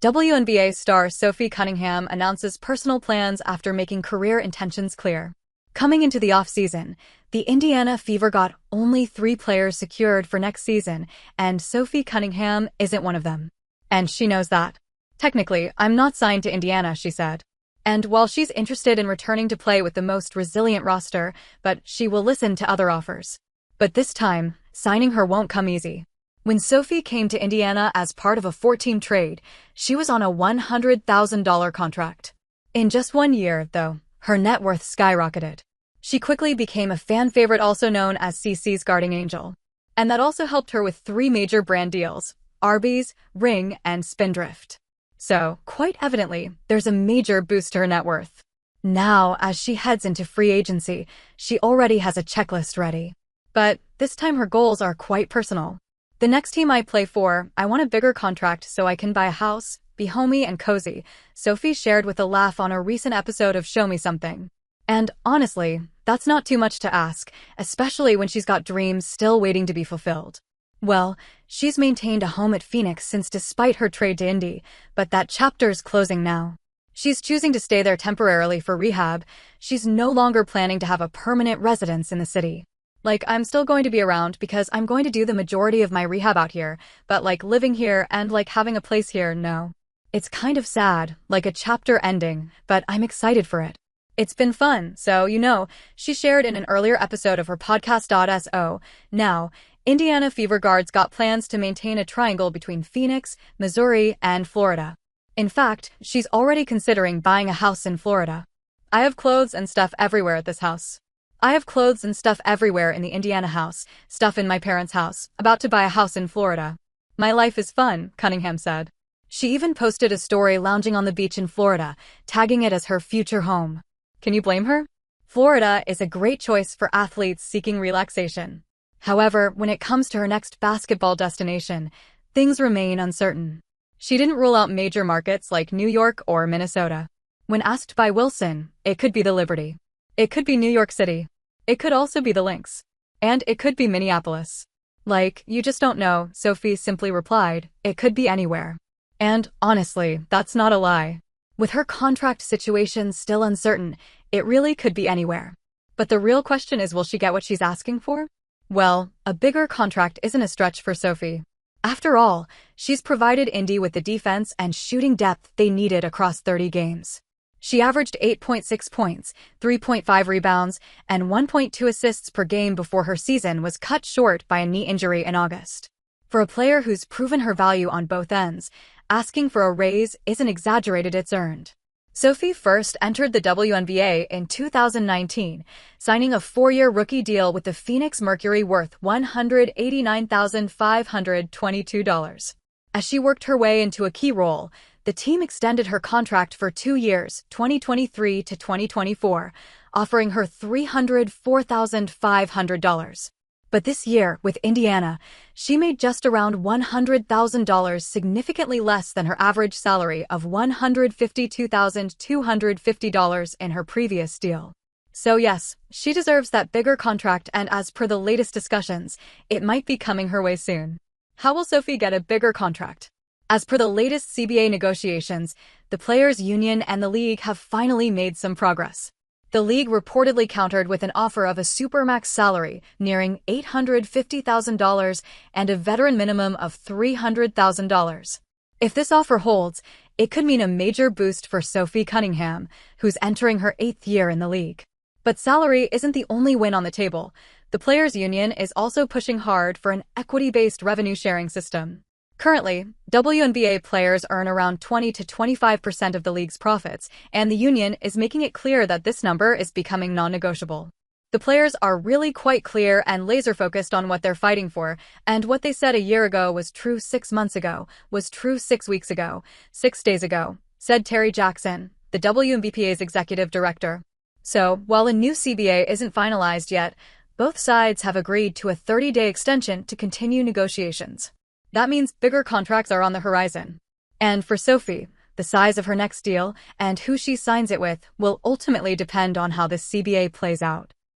WNBA star Sophie Cunningham announces personal plans after making career intentions clear. Coming into the off-season, the Indiana Fever got only 3 players secured for next season, and Sophie Cunningham isn't one of them. And she knows that. "Technically, I'm not signed to Indiana," she said. And while she's interested in returning to play with the most resilient roster, but she will listen to other offers. But this time, signing her won't come easy. When Sophie came to Indiana as part of a 4-team trade, she was on a $100,000 contract. In just 1 year, though, her net worth skyrocketed. She quickly became a fan favorite, also known as CC's guardian angel. And that also helped her with 3 major brand deals: Arby's, Ring, and Spindrift. So, quite evidently, there's a major boost to her net worth. Now, as she heads into free agency, she already has a checklist ready. But this time her goals are quite personal. "The next team I play for, I want a bigger contract so I can buy a house, be homey and cozy," Sophie shared with a laugh on a recent episode of Show Me Something. And honestly, that's not too much to ask, especially when she's got dreams still waiting to be fulfilled. Well, she's maintained a home at Phoenix since despite her trade to Indy, but that chapter's closing now. She's choosing to stay there temporarily for rehab. She's no longer planning to have a permanent residence in the city. "Like, I'm still going to be around because I'm going to do the majority of my rehab out here, but like living here and like having a place here, no." It's kind of sad, like a chapter ending, but I'm excited for it. "It's been fun, so she shared in an earlier episode of her podcast. Now, Indiana Fever guards got plans to maintain a triangle between Phoenix, Missouri, and Florida. In fact, she's already considering buying a house in Florida. "I have clothes and stuff everywhere at this house. I have clothes and stuff everywhere in the Indiana house, stuff in my parents' house, about to buy a house in Florida. My life is fun," Cunningham said. She even posted a story lounging on the beach in Florida, tagging it as her future home. Can you blame her? Florida is a great choice for athletes seeking relaxation. However, when it comes to her next basketball destination, things remain uncertain. She didn't rule out major markets like New York or Minnesota. When asked by Wilson, it could be the Liberty. It could be New York City. It could also be the Lynx. And it could be Minneapolis. "Like, you just don't know," Sophie simply replied. "It could be anywhere." And honestly, that's not a lie. With her contract situation still uncertain, it really could be anywhere. But the real question is, will she get what she's asking for? Well, a bigger contract isn't a stretch for Sophie. After all, she's provided Indy with the defense and shooting depth they needed across 30 games. She averaged 8.6 points, 3.5 rebounds, and 1.2 assists per game before her season was cut short by a knee injury in August. For a player who's proven her value on both ends, asking for a raise isn't exaggerated, it's earned. Sophie first entered the WNBA in 2019, signing a 4-year rookie deal with the Phoenix Mercury worth $189,522. As she worked her way into a key role, the team extended her contract for 2 years, 2023 to 2024, offering her $304,500. But this year, with Indiana, she made just around $100,000, significantly less than her average salary of $152,250 in her previous deal. So yes, she deserves that bigger contract, and as per the latest discussions, it might be coming her way soon. How will Sophie get a bigger contract? As per the latest CBA negotiations, the players' union and the league have finally made some progress. The league reportedly countered with an offer of a supermax salary nearing $850,000 and a veteran minimum of $300,000. If this offer holds, it could mean a major boost for Sophie Cunningham, who's entering her 8th year in the league. But salary isn't the only win on the table. The players' union is also pushing hard for an equity-based revenue-sharing system. Currently, WNBA players earn around 20 to 25% of the league's profits, and the union is making it clear that this number is becoming non-negotiable. The players are really quite clear and laser-focused on what they're fighting for, and what they said a year ago was true 6 months ago, was true 6 weeks ago, 6 days ago, said Terry Jackson, the WNBPA's executive director. So, while a new CBA isn't finalized yet, both sides have agreed to a 30-day extension to continue negotiations. That means bigger contracts are on the horizon. And for Sophie, the size of her next deal and who she signs it with will ultimately depend on how this CBA plays out.